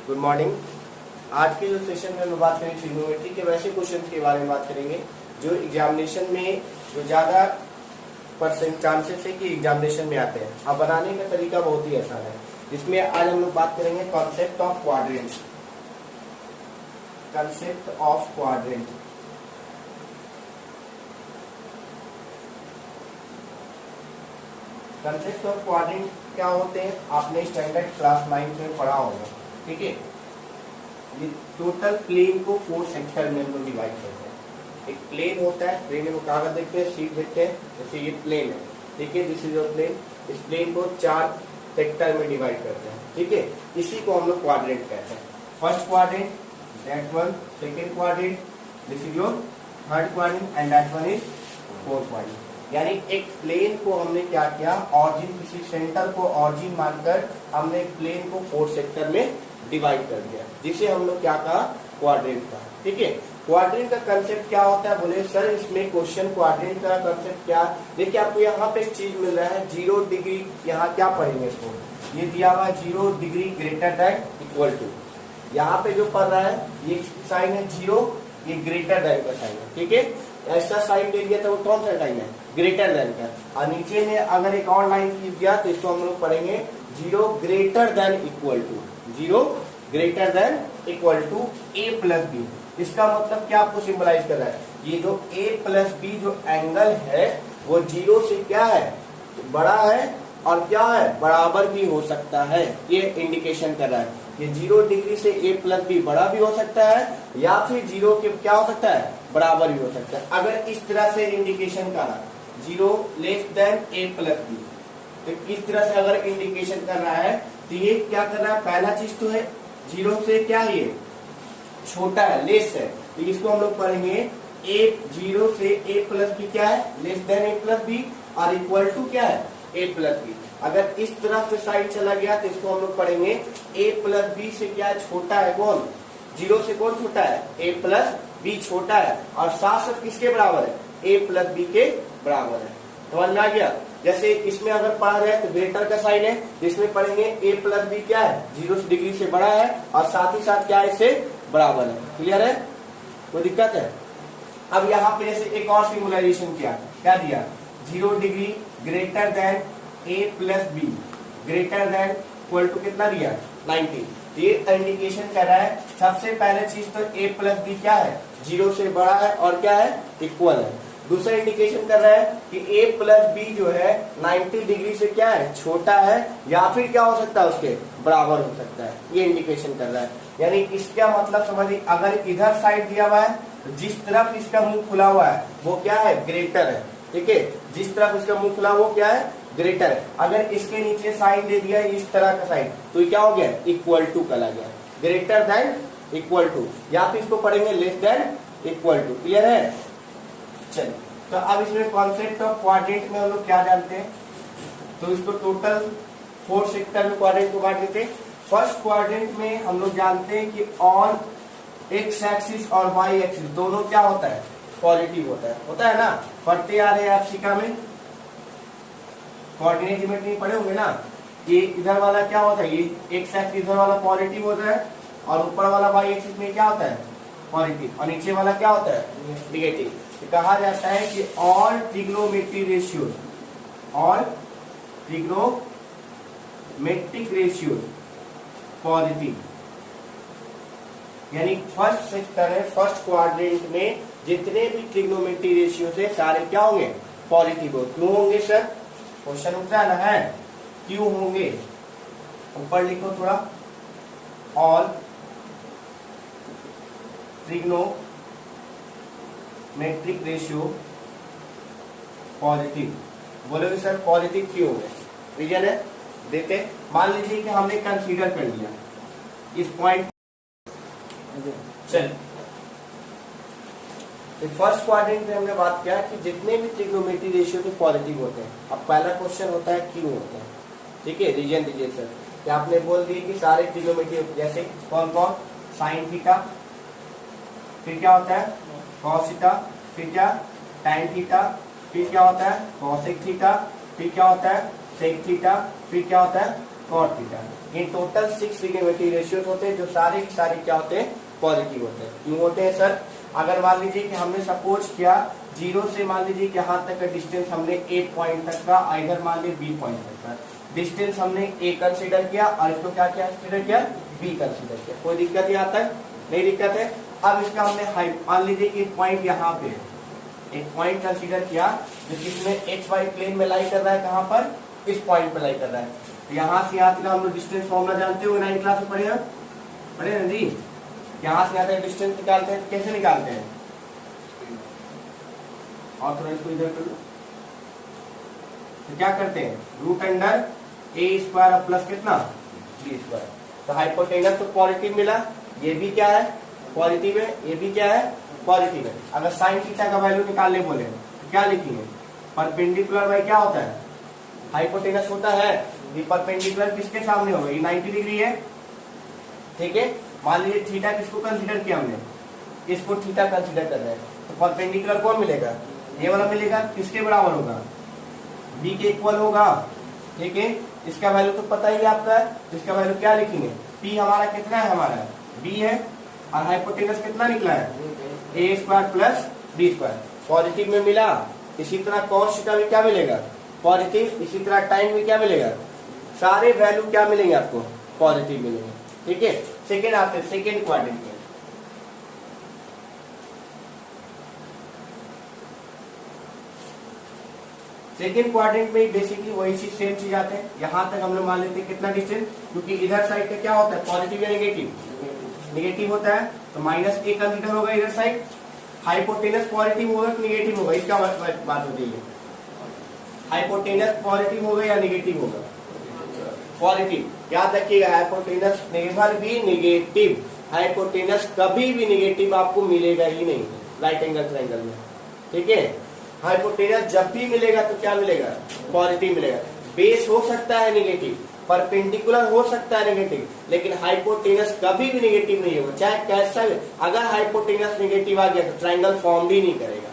Good morning. आज के जो सेशन में हम बात करेंगे ट्रिग्नोमेट्री के वैसे क्वेश्चन के बारे में बात करेंगे जो एग्जामिनेशन में जो ज़्यादा परसेंट चांसेस है कि एग्जामिनेशन में आते हैं। अब बनाने का तरीका बहुत ही आसान है। इसमें आज हम लोग बात करेंगे concept of quadrant. Concept of quadrant, concept of quadrant क्या होते हैं आपने स्टैंडर्ड क्लास 9 में पढ़ा होगा। ठीक है, ये टोटल प्लेन को 4 सेक्टर में हम लोग डिवाइड करते हैं। एक प्लेन होता है, प्लेन में कागज देखते हैं, शीट देखते हैं, जैसे ये प्लेन है। ठीक है, दिस इज योर प्लेन। इस प्लेन को 4 सेक्टर में डिवाइड करते हैं। ठीक है, इसी को हम लोग क्वाड्रेंट कहते हैं। First quadrant, that one, second quadrant, this is your third quadrant and that one is fourth quadrant. यानी एक प्लेन को हमने क्या किया, ऑरिजिन, किसी सेंटर को ऑरिजिन मानकर हमने प्लेन को 4 सेक्टर में डिवाइड कर दिया, जिसे हम लोग क्या कहा, क्वाड्रेंट का। ठीक है, क्वाड्रेंट का कंसेप्ट क्या होता है, बोले सर इसमें क्वेश्चन क्वाड्रेंट का कंसेप्ट क्या। देखिए आपको यहाँ पे एक चीज मिल रहा है 0 डिग्री। यहाँ क्या पढ़ेंगे इसको, ये दिया हुआ 0 degree greater than equal to. यहाँ पे जो पढ़ रहा है ये साइन है 0, ये ग्रेटर दैन का साइन है। ठीक है, ऐसा साइन दे दिया तो वो कौन सा साइन है, ग्रेटर दैन का। और नीचे में अगर एक और लाइन खींच दिया तो इसको हम लोग पढ़ेंगे 0 greater than equal to, 0 greater than equal to a plus B. इसका मतलब क्या आपको सिंबलाइज कर रहा है, ये जो a प्लस बी जो एंगल है वो 0 से क्या है, बड़ा है और क्या है, बराबर भी हो सकता है। ये इंडिकेशन कर रहा है ये 0 डिग्री से a प्लस बी बड़ा भी हो सकता है या फिर 0 के क्या हो सकता है, बराबर भी हो सकता है। अगर इस तरह से इंडिकेशन कर रहा है 0 less than a plus B, तो इस तरह से अगर इंडिकेशन कर रहा है तो ये क्या कर रहा है, पहला चीज तो है 0 से क्या है, ये छोटा है, लेस है। तो इसको हम लोग पढ़ेंगे a 0 से a प्लस बी क्या है, less than a plus B और इक्वल टू क्या है, a प्लस बी। अगर इस तरफ से साइड चला गया तो इसको हम लोग पढ़ेंगे a प्लस बी से क्या है, छोटा है कौन, 0 से कौन छोटा है, a प्लस बी छोटा है और साथ साथ किसके बराबर है, a प्लस बी के बराबर है। समझ में आ गया। जैसे इसमें अगर पढ़ रहे हैं तो ग्रेटर का साइन है, जिसमें पढ़ेंगे a प्लस बी क्या है, 0 डिग्री से बड़ा है और साथ ही साथ क्या है, इससे बराबर है। क्लियर है, कोई दिक्कत है। अब यहाँ पे जैसे एक और सिमुलाइजेशन किया, क्या दिया, 0 degree greater than a plus B greater than equal to कितना दिया, 90। ये इंडिकेशन कर रहा है सबसे पहले चीज तो a प्लस बी क्या है, 0 से बड़ा है और क्या है, इक्वल है। दूसरा इंडिकेशन कर रहा है कि a प्लस बी जो है 90 डिग्री से क्या है, छोटा है या फिर क्या हो सकता है, उसके बराबर हो सकता है। ये इंडिकेशन कर रहा है। यानी इसका मतलब समझिए, अगर इधर साइड दिया हुआ है तो जिस तरफ इसका मुंह खुला हुआ है वो क्या है, ग्रेटर है। ठीक है, जिस तरफ इसका मुंह खुला वो क्या है, ग्रेटर है। अगर इसके नीचे साइन दे दिया इस तरह का साइन तो ये क्या हो गया, इक्वल टू चला गया, ग्रेटर देन इक्वल टू, या फिर इसको पढ़ेंगे less than equal to. Clear है। चलिए, तो अब इसमें कॉन्सेप्ट ऑफ क्वाड्रेंट में हम लोग क्या जानते हैं, तो इसको टोटल 4 सेक्टर में क्वाड्रेंट को बांट देते हैं। फर्स्ट क्वाड्रेंट में हम लोग जानते हैं कि ऑन एक्स एक्सिस और वाई एक्सिस दोनों क्या होता है, पॉजिटिव होता है ना। पढ़ते आ रहे हैं आप सिक्का में, कोऑर्डिनेट ज्योमेट्री पढ़े होंगे ना। ये इधर वाला क्या होता है, ये एक्स एक्सिस इधर वाला पॉजिटिव होता है और ऊपर वाला वाई एक्सिस में क्या होता है, पॉजिटिव, और नीचे वाला क्या होता है, निगेटिव। तो कहा जाता है कि all trigonometry ratios, all trigonometric ratios positive. यानी फर्स्ट सेक्टर है, फर्स्ट क्वाड्रेंट में जितने भी ट्रिग्नोमेट्री रेशियोज है सारे क्या होंगे, पॉजिटिव हो। क्यों होंगे सर, क्वेश्चन उठता है ना, है क्यों होंगे, ऊपर लिखो थोड़ा, ऑल ट्रिग्नोमेट्रिक रेशियो पॉजिटिव। बोलोगे सर पॉजिटिव क्यों होंगे, रीजन है देते। मान लीजिए कि हमने कंसीडर कर लिया इस पॉइंट, चल फर्स्ट क्वाड्रेंट में हमने बात किया कि जितने भी ट्रिग्नोमेट्री रेशियो के पॉजिटिव होते हैं। अब पहला क्वेश्चन होता है क्यों होते हैं। ठीक है, रीजन दीजिए सर। क्या आपने बोल दिए कि सारे ट्रिग्नोमेट्री, जैसे कौन कौन, साइन थीटा, फिर क्या होता है कॉस थीटा, फिर क्या टैन थीटा, फिर क्या होता है कॉसेक थीटा, फिर क्या होता है सेक थीटा, फिर क्या होता है cot थीटा। ये टोटल 6 ट्रिग्नोमेट्री रेशियोज होते हैं जो सारे के सारे क्या होते हैं, पॉजिटिव होते हैं। क्यों होते हैं सर? अगर मान लीजिए कि हमने सपोज किया 0 से मान लीजिए कि यहाँ तक का डिस्टेंस हमने ए पॉइंट तक का, इधर मान लीजिए बी पॉइंट तक का डिस्टेंस हमने ए कंसीडर किया और इसको क्या क्या कंसीडर किया, बी कंसीडर किया। कोई दिक्कत यहाँ तक? नहीं दिक्कत है। अब इसका हमने मान लीजिए कि पॉइंट यहाँ पे एक पॉइंट कंसीडर किया जो किसमें एक्स वाई प्लेन में लाई कर रहा है, कहाँ पर, इस पॉइंट पर लाई कर रहा है। तो यहाँ से यहाँ तक हम लोग डिस्टेंस फॉर्मूला जानते हो, 9 क्लास में पढ़े ना जी। यहाँ से यहाँ तक डिस्टेंस निकालते हैं, कैसे निकालते हैं? और थोड़ा इसको इधर कर लो। तो क्या करते हैं, रूट अंडर ए स्क्वायर प्लस कितना, बी स्क्वायर। तो हाइपोटेनस तो पॉजिटिव मिला, ये भी क्या है, पॉजिटिव है, ये भी क्या है, पॉजिटिव है। अगर साइन थीटा का वैल्यू निकालने बोले तो क्या लिखेंगे, परपेंडिकुलर बाई क्या होता है, हाइपोटेनस होता है। ये परपेंडिकुलर किसके सामने होगा, ये 90 डिग्री है, ठीक है। मान लीजिए थीटा किसको कंसीडर किया हमने, इसको थीटा कंसीडर कर रहे हैं, तो परपेंडिकुलर कौन मिलेगा, ये वाला मिलेगा। किसके बराबर होगा, बी के इक्वल होगा, ठीक है। इसका वैल्यू तो पता ही है आपका, इसका वैल्यू क्या लिखेंगे, पी हमारा कितना है, हमारा बी है, और हाइपोटेनस कितना निकला है, A square plus B square. Positive में मिला, इसी तरह कॉस का भी क्या मिलेगा, पॉजिटिव, इसी तरह टाइम भी क्या मिलेगा, सारे वैल्यू क्या मिलेंगे आपको, पॉजिटिव मिलेंगे, ठीक है। सेकेंड आते हैं सेकेंड क्वाड्रेंट में। सेकेंड क्वाड्रेंट में बेसिकली वही चीज सेम चीज आते हैं। यहाँ तक हम लोग मान लेते हैं कितना डिस्टेंस, क्योंकि इधर साइड का क्या होता है, पॉजिटिव या नेगेटिव, नेगेटिव होता है, तो माइनस ए कंसीडर होगा इधर साइड। हाइपोटेनस पॉजिटिव होगा कि नेगेटिव होगा, इसका बात होती है। हाइपोटेनस पॉजिटिव होगा या नेगेटिव होगा, पॉजिटिव। याद रखिएगा, हाइपोटेनस नेवर भी नेगेटिव, हाइपोटेनस कभी भी नेगेटिव आपको मिलेगा ही नहीं राइट एंगल ट्रायंगल में, ठीक है। हाइपोटेनस जब भी मिलेगा तो क्या मिलेगा, पॉजिटिव मिलेगा। बेस हो सकता है नेगेटिव, परपेंडिकुलर हो सकता है नेगेटिव, लेकिन हाइपोटेनस कभी भी नेगेटिव नहीं होगा, चाहे कैसा भी। अगर हाइपोटेनस नेगेटिव आ गया तो ट्रायंगल फॉर्म भी नहीं करेगा।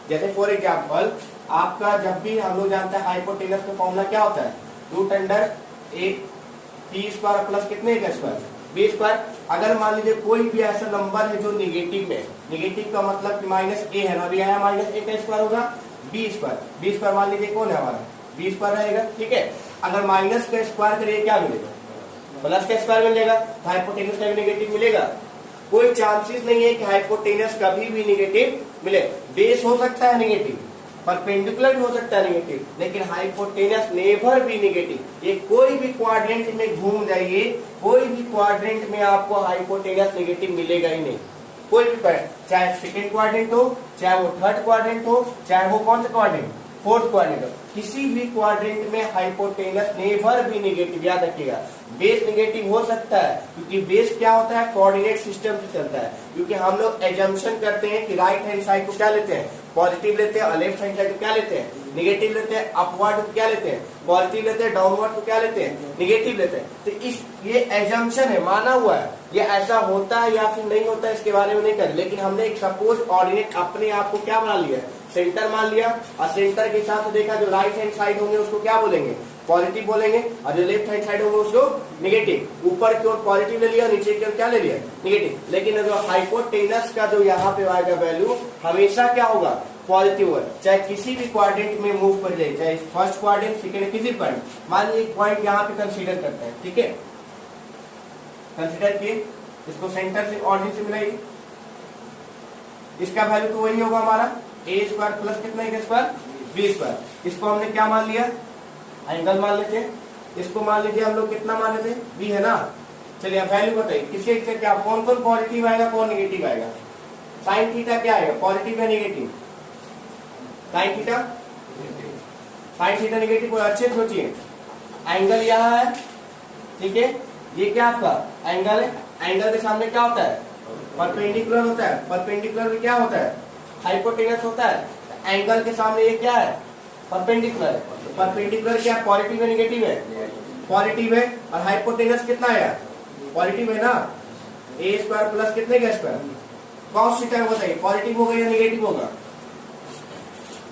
जैसे फॉर एग्जांपल आपका जब भी हम लोग जानते हैं हाइपोटेनस का फॉर्मूला क्या होता है, root under A T square plus कितने का स्क्वायर, बी स्क्वायर। अगर मान लीजिए कोई भी ऐसा नंबर है जो नेगेटिव में, नेगेटिव का मतलब कि माइनस ए है ना, अभी आया माइनस ए का स्क्वायर होगा बी स्क्वायर, बी स्क्वायर मान लीजिए कौन है हमारा, बी स्क्वायर रहेगा, ठीक है। अगर माइनस का स्क्वायर करिए क्या मिलेगा, प्लस का स्क्वायर मिलेगा, तो हाइपोटेनस का भी नेगेटिव मिलेगा। कोई चांसेस नहीं है कि हाइपोटेनस कभी भी नेगेटिव मिले। बेस हो सकता है नेगेटिव, परपेंडिकुलर भी हो सकता है नेगेटिव, लेकिन हाइपोटेनस नेवर भी नेगेटिव। ये कोई भी क्वाड्रेंट में घूम जाइए, कोई भी क्वाड्रेंट में आपको हाइपोटेनस नेगेटिव मिलेगा ही नहीं। कोई भी क्वाड्रेंट, चाहे सेकेंड क्वाड्रेंट हो, चाहे वो थर्ड क्वाड्रेंट हो, चाहे वो कौन सा क्वाड्रेंट, फोर्थ क्वाड्रेंट हो, किसी भी क्वाड्रेंट में हाइपोटेनस नेवर भी नेगेटिव। याद रखिएगा, बेस नेगेटिव हो सकता है, क्योंकि बेस क्या होता है, कोऑर्डिनेट सिस्टम से चलता है। क्योंकि हम लोग एजम्पशन करते हैं कि राइट हैंड साइड को क्या लेते हैं, पॉजिटिव लेते हैं, और लेफ्ट हैंड साइड को क्या लेते हैं, नेगेटिव लेते हैं। अपवर्ड को क्या लेते हैं, पॉजिटिव लेते हैं, डाउनवर्ड को क्या लेते हैं, नेगेटिव लेते हैं। तो इस ये एजम्पशन है, माना हुआ है, ये ऐसा होता है या फिर नहीं होता है इसके बारे में नहीं कर, लेकिन हमने एक सपोज ऑर्डिनेट अपने आप को क्या बना लिया, सेंटर मान लिया, और सेंटर के हिसाब से देखा जो राइट हैंड साइड होंगे उसको क्या बोलेंगे, पॉजिटिव बोलेंगे, और जो लेफ्ट हैंड साइड होंगे उसको नेगेटिव। ऊपर की ओर पॉजिटिव ले लिया, नीचे की ओर क्या ले लिया, नेगेटिव। लेकिन जो हाइपोटेनस का जो यहाँ पे आएगा वैल्यू हमेशा क्या होगा, पॉजिटिव होगा, चाहे किसी भी क्वाड्रेंट में मूव कर जाए, चाहे फर्स्ट क्वाड्रेंट, सेकेंड, किसी पॉइंट। मान लीजिए एक पॉइंट यहाँ पे कंसीडर करते हैं, ठीक है, कंसीडर किए, इसको सेंटर से ऑरिजिन से मिलाइए, इसका वैल्यू तो वही होगा हमारा ए स्क्वायर प्लस कितना है स्क्वायर, बी स्क्वायर। इसको हमने क्या मान लिया, एंगल मान लेते हैं। इसको मान लीजिए हम लोग कितना मान लेते हैं, बी है ना। चलिए वैल्यू बताइए, किसके से क्या, कौन कौन पॉजिटिव आएगा, कौन नेगेटिव आएगा। साइन थीटा क्या आएगा, पॉजिटिव या negative, sine theta, sine theta negative. अच्छे से सोचिए, एंगल यहाँ है, ठीक है, ये क्या आपका एंगल है, एंगल के सामने क्या होता है, परपेंडिकुलर होता है। परपेंडिकुलर में क्या होता है, हाइपोटेनस होता है। एंगल के सामने ये क्या है, परपेंडिकुलर है। परपेंडिकुलर क्या, पॉजिटिव है नेगेटिव है, पॉजिटिव है। और हाइपोटेनस कितना है, पॉजिटिव है ना, ए स्क्वायर प्लस कितने का स्क्वायर, कॉस थीटा है, बताइए पॉजिटिव होगा या नेगेटिव होगा।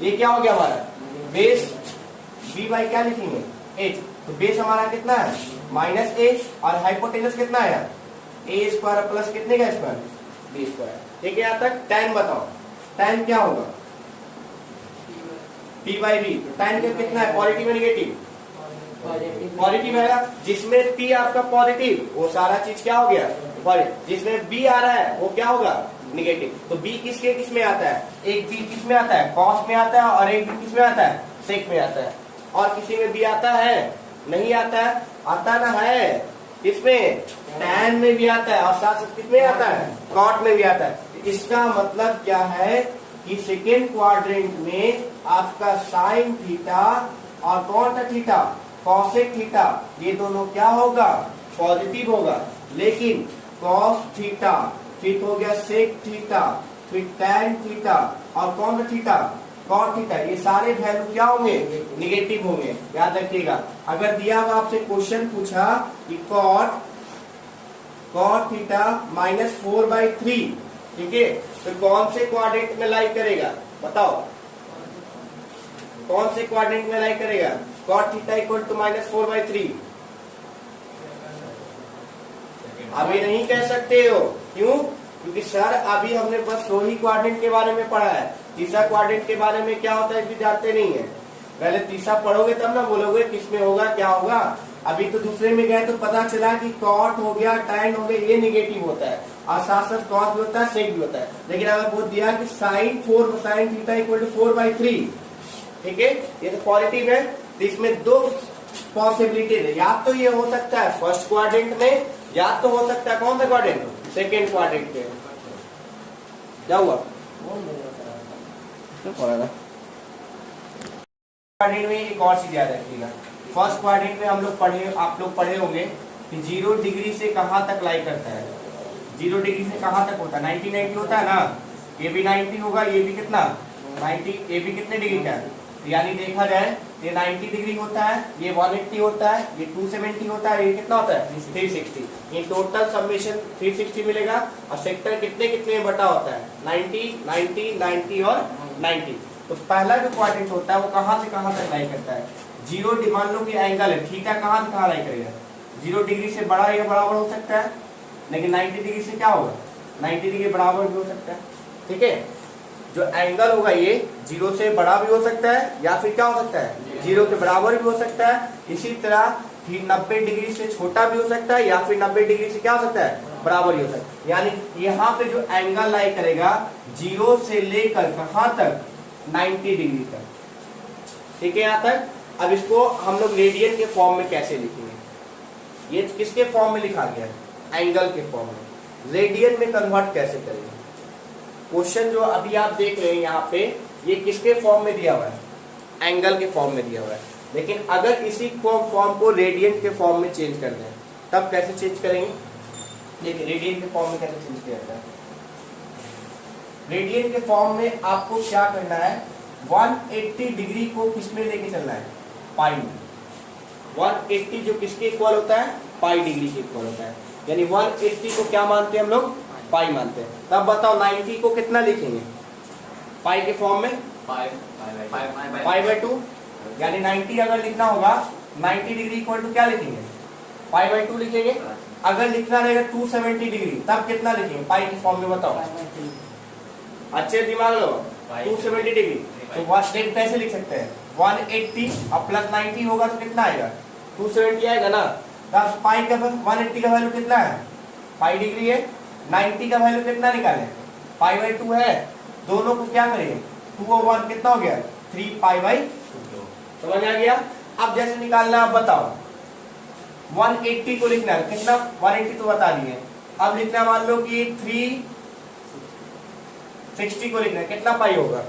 ये क्या हो गया हमारा बेस, बी बाई क्या लिखेंगे, एच। तो बेस हमारा कितना है, माइनस ए, और हाइपोटेनस कितना आया ए स्क्वायर प्लस कितने का स्क्वायर बी स्क्वायर। ठीक है, यहाँ तक tan बताओ, tan क्या होगा p बाई बी। तो tan का कितना है, पॉजिटिव या नेगेटिव, पॉजिटिव है। जिसमें p आपका पॉजिटिव वो सारा चीज क्या हो गया पॉजिटिव, जिसमें b आ रहा है वो क्या होगा नेगेटिव। तो b किसके किस में आता है, एक b किस में आता है कॉस में आता है, और एक b किस में आता है सेक में आता है। और किसी में b आता है नहीं आता है, आता ना है किसमें tan में भी आता है, और साथ साथ किसमें आता है कॉट में भी आता है। इसका मतलब क्या है कि सेकेंड क्वाड्रेंट में आपका साइन थीटा और कौन सा थीटा कॉसेक थीटा, ये दोनों क्या होगा पॉजिटिव होगा। लेकिन कॉस थीटा फिर हो गया सेक थीटा फिर टैन थीटा और कौन सा थीटा कॉट थीटा, ये सारे वैल्यू क्या होंगे निगेटिव होंगे। याद रखिएगा, अगर दिया हुआ आपसे क्वेश्चन पूछा कि कॉट थीटा -4/3, ठीक है, तो कौन से क्वाड्रेंट में लाई करेगा बताओ, कौन से क्वाड्रेंट में लाई करेगा कॉट थीटा इक्वल टू -4/3। अभी नहीं कह सकते हो, क्यों, क्योंकि सर अभी हमने बस वही क्वाड्रेंट के बारे में पढ़ा है, तीसरा क्वाड्रेंट के बारे में क्या होता है कि जानते नहीं है। पहले तीसरा पढ़ोगे तब ना बोलोगे किसमें होगा क्या होगा। अभी तो दूसरे में गए तो पता चला कि कॉट हो गया टैन हो गया ये निगेटिव होता है, और साथ साथ कॉस भी होता है सेक भी होता है। लेकिन अगर वो दिया कि साइन थीटा इक्वल टू 4/3, ठीक है, ये तो पॉजिटिव है। तो इसमें दो पॉसिबिलिटी है, या तो ये हो सकता है फर्स्ट क्वाड्रेंट में, या तो हो सकता है कौन सा क्वाड्रेंट सेकेंड क्वाड्रेंट में। क्या हुआ क्वाड्रेंट में एक और चीज याद रखिएगा, फर्स्ट क्वाड्रेंट में हम लोग पढ़े आप लोग पढ़े होंगे कि 0 डिग्री से कहां तक लाई करता है, 0 डिग्री से कहां तक होता है 90 होता है ना, ये भी 90 होगा, ये भी कितना 90, ये भी कितने डिग्री का है, यानी देखा जाए ये 90 डिग्री होता है, ये 180 होता है, ये 270 होता है, ये कितना होता है 360। ये टोटल समेशन 360 मिलेगा। और सेक्टर कितने कितने में बटा होता है 90 90 90 और 90। तो पहला जो क्वाड्रेंट होता है वो कहां से कहां तक लाई करता है, 0 मान लो कि एंगल है थीटा कहां से कहां लाई करेगा, 0 डिग्री से बड़ा या बराबर हो सकता है, लेकिन 90 डिग्री से क्या होगा 90 डिग्री बराबर भी हो सकता है। ठीक है, जो एंगल होगा ये 0 से बड़ा भी हो सकता है या फिर क्या हो सकता है 0 के बराबर भी हो सकता है। इसी तरह फिर 90 डिग्री से छोटा भी हो सकता है, या फिर 90 डिग्री से क्या हो सकता है बराबर ही हो सकता है। यानी यहाँ पे जो एंगल लाई करेगा 0 से लेकर कहां तक 90 डिग्री तक। ठीक है यहाँ तक। अब इसको हम लोग रेडियन के फॉर्म में कैसे लिखेंगे, ये किसके फॉर्म में लिखा गया एंगल के फॉर्म में, रेडियन में कन्वर्ट कैसे करेंगे। क्वेश्चन जो अभी आप देख रहे हैं यहाँ पे ये किसके फॉर्म में दिया हुआ है एंगल के फॉर्म में दिया हुआ है। लेकिन अगर इसी फॉर्म को रेडियन के फॉर्म में चेंज कर दें तब कैसे चेंज करेंगे, देखिए रेडियन के फॉर्म में कैसे चेंज किया जाता है। रेडियन के फॉर्म में आपको क्या करना है 180 डिग्री को किसमें लेके चलना है पाई में। 180 जो किसके इक्वल होता है पाई डिग्री के इक्वल होता है, यानी 180 को क्या मानते हैं हम लोग पाई मानते हैं। तब बताओ 90 को कितना लिखेंगे पाई के फॉर्म में पाई/2, यानी 90 अगर लिखना होगा 90 डिग्री इक्वल टू क्या लिखेंगे पाई/2 लिखेंगे। अगर लिखना रहेगा 270 डिग्री तब कितना लिखेंगे पाई के फॉर्म में बताओ, अच्छे दिमाग लो 270 डिग्री। तो स्टेप कैसे लिख सकते हैं 180 और प्लस 90 होगा तो कितना आएगा 270 आएगा ना। तब पाई का 180 का वैल्यू कितना है पाई डिग्री है, 90 का वैल्यू कितना निकाले पाई/2 है, दोनों को क्या करेंगे 2 और 1 कितना हो गया 3 पाई/2। समझ आ गया। अब जैसे निकालना आप बताओ 180 को लिखना है कितना 180 तो बता दिए, अब लिखना मान लो कि 360 को लिखना है कितना पाई होगा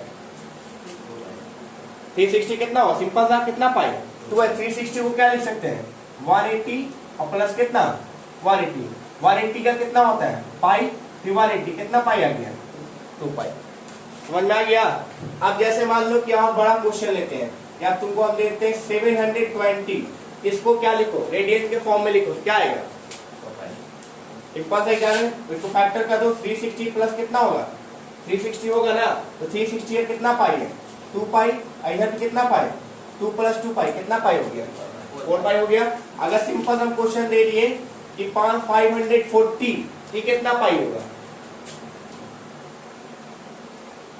360 कितना होगा सिंपल सा कितना पाई तो 360 को क्या लिख सकते हैं 180 और प्लस कितना 180 का कितना होता है पाई, फिर 180 कितना पाई आ गया 2 पाई। समझ में आ गया। अब जैसे मान लो कि आप बड़ा क्वेश्चन लेते हैं या तुमको हम देते हैं 720, इसको क्या लिखो रेडियन के फॉर्म में लिखो क्या आएगा सिंपल सा क्या है इसको फैक्टर कर दो 360 प्लस कितना होगा 360 होगा ना, तो 360 है कितना पाई है 2 पाई, इधर कितना पाई 2 + 2 पाई कितना पाई हो गया 4 पाई हो गया। अगर सिंपल हम क्वेश्चन दे दिए कि 540 ये कितना पाई होगा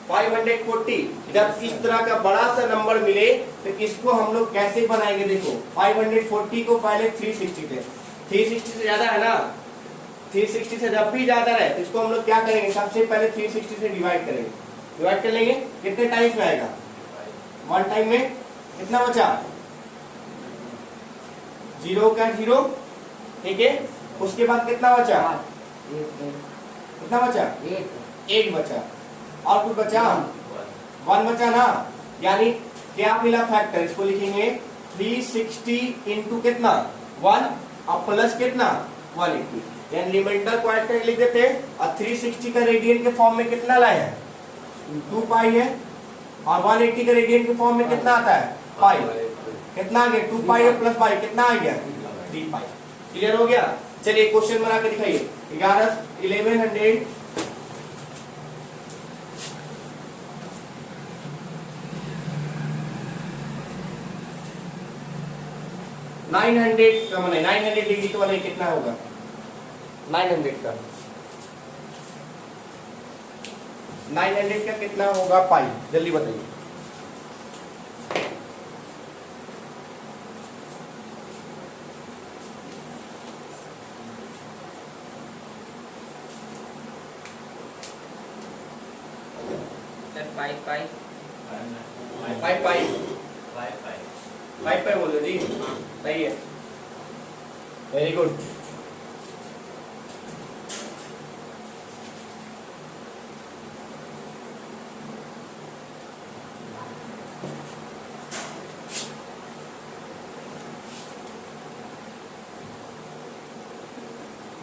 540। जब इस तरह का बड़ा सा नंबर मिले तो इसको हम लोग कैसे बनाएंगे, देखो 540 को पहले 360 थे, 360 से ज्यादा है ना, 360 से जब भी ज्यादा है तो इसको हम लोग क्या करेंगे, सबसे पहले 360 से डिवाइड करेंगे, डिवाइड कर लेंगे, कितने टाइम्स में आएगा, 1 टाइम में कितना बचा, 0 का 0, ठीक है। उसके बाद कितना बचा, कितना बचा, 1 बचा, और कुछ बचा, 1 बचा ना, यानी क्या मिला फैक्टर, इसको लिखेंगे 360 इंटू कितना 1 और प्लस कितना 180, यानी रिमाइंडर को ऐड करके लिख देते हैं। और 360 का रेडियन के फॉर्म में कितना लाए हैं, 2 पाई है, और 180 का रेडियन के फॉर्म में कितना आता है, पाई, कितना आ गया 2 पाई और प्लस पाई कितना आ गया 3 पाई। क्लियर हो गया। चलिए क्वेश्चन बना के दिखाइए, 1100 900 का माने 900 डिग्री तो वाले कितना होगा, 900 का 900 का कितना होगा पाई, जल्दी बताइए। पाई पाई पाई पाई पाई पाई बोलो जी, सही है, वेरी गुड।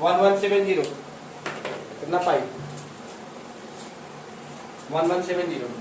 वन 1170 कितना पाई, 1170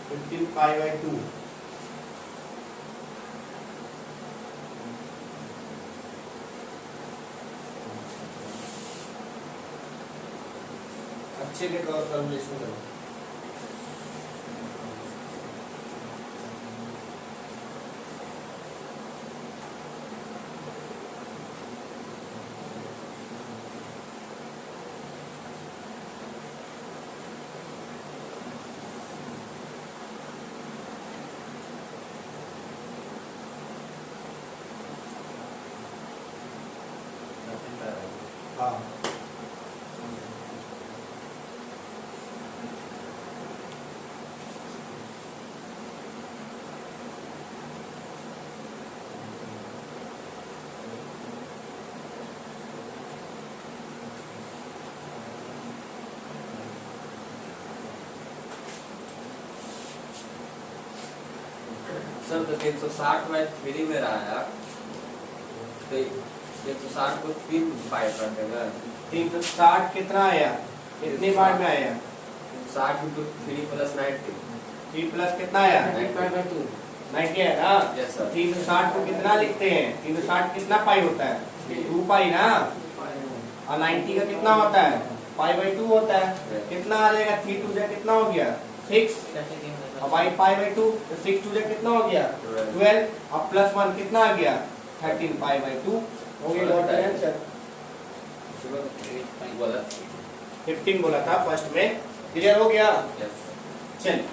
15 पाई बाय 2 अच्छे से कैलकुलेशन करो। हाँ सर तो 360 में 3 में रहा यार, तो 360 को 3 पाई कर देगा, 360 कितना आया, कितने पार्ट में आया, 60 into 3 plus 90, 3 प्लस कितना आया 90 है ना। Yes, sir. 360 को कितना लिखते हैं, 360 कितना पाई होता है, 2 पाई ना, और 90 का कितना होता है, पाई बाई 2 होता है। Yes. कितना आ जाएगा, 3 2 जा कितना हो गया 6, और बाई पाई बाई 2 तो 6 2 जा कितना हो गया 12, और प्लस 1 कितना आ गया 13 पाई बाई 2 हो गया आंसर। 15 बोला था फर्स्ट में, क्लियर हो गया? Yes sir. चलिए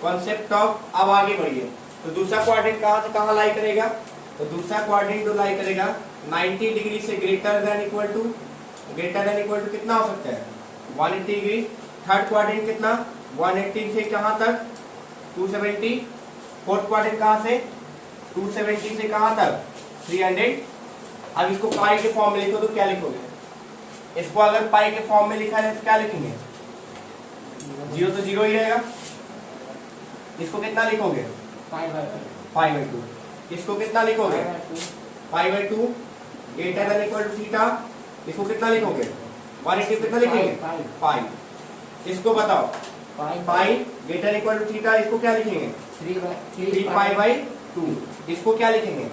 कॉन्सेप्ट ऑफ, अब आगे बढ़िए। तो दूसरा क्वाड्रेंट कहाँ से कहाँ लाई करेगा? तो दूसरा क्वाड्रेंट जो लाई करेगा 90 डिग्री से ग्रेटर देन इक्वल टू कितना हो सकता है? 180 डिग्री। थर्ड क्वाड्रेंट कितना? 180 से कहाँ तक? 270। फोर्थ क्वाड्रेंट कहाँ से? 270 से कहाँ तक? 300। अब इसको पाई के फॉर्म में लिखो तो क्या लिखोगे? इसको अगर पाई के फॉर्म में लिखा है तो क्या लिखेंगे? 0 तो 0 ही रहेगा। इसको कितना लिखोगे? Pi by 2। इसको कितना लिखोगे? Pi by 2 greater than equal to theta. इसको कितना लिखोगे? 180 कितना लिखेंगे? पाई। इसको बताओ, pi greater equal to theta, इसको क्या लिखेंगे? 3 पाई बाई 2। इसको क्या लिखेंगे?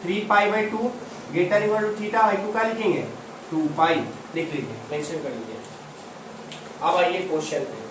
3 pi by 2 greater equal to theta, इसको क्या लिखेंगे? 2 पाई। लिख लीजिए, मेंशन कर लीजिए। अब आइए क्वेश्चन पे।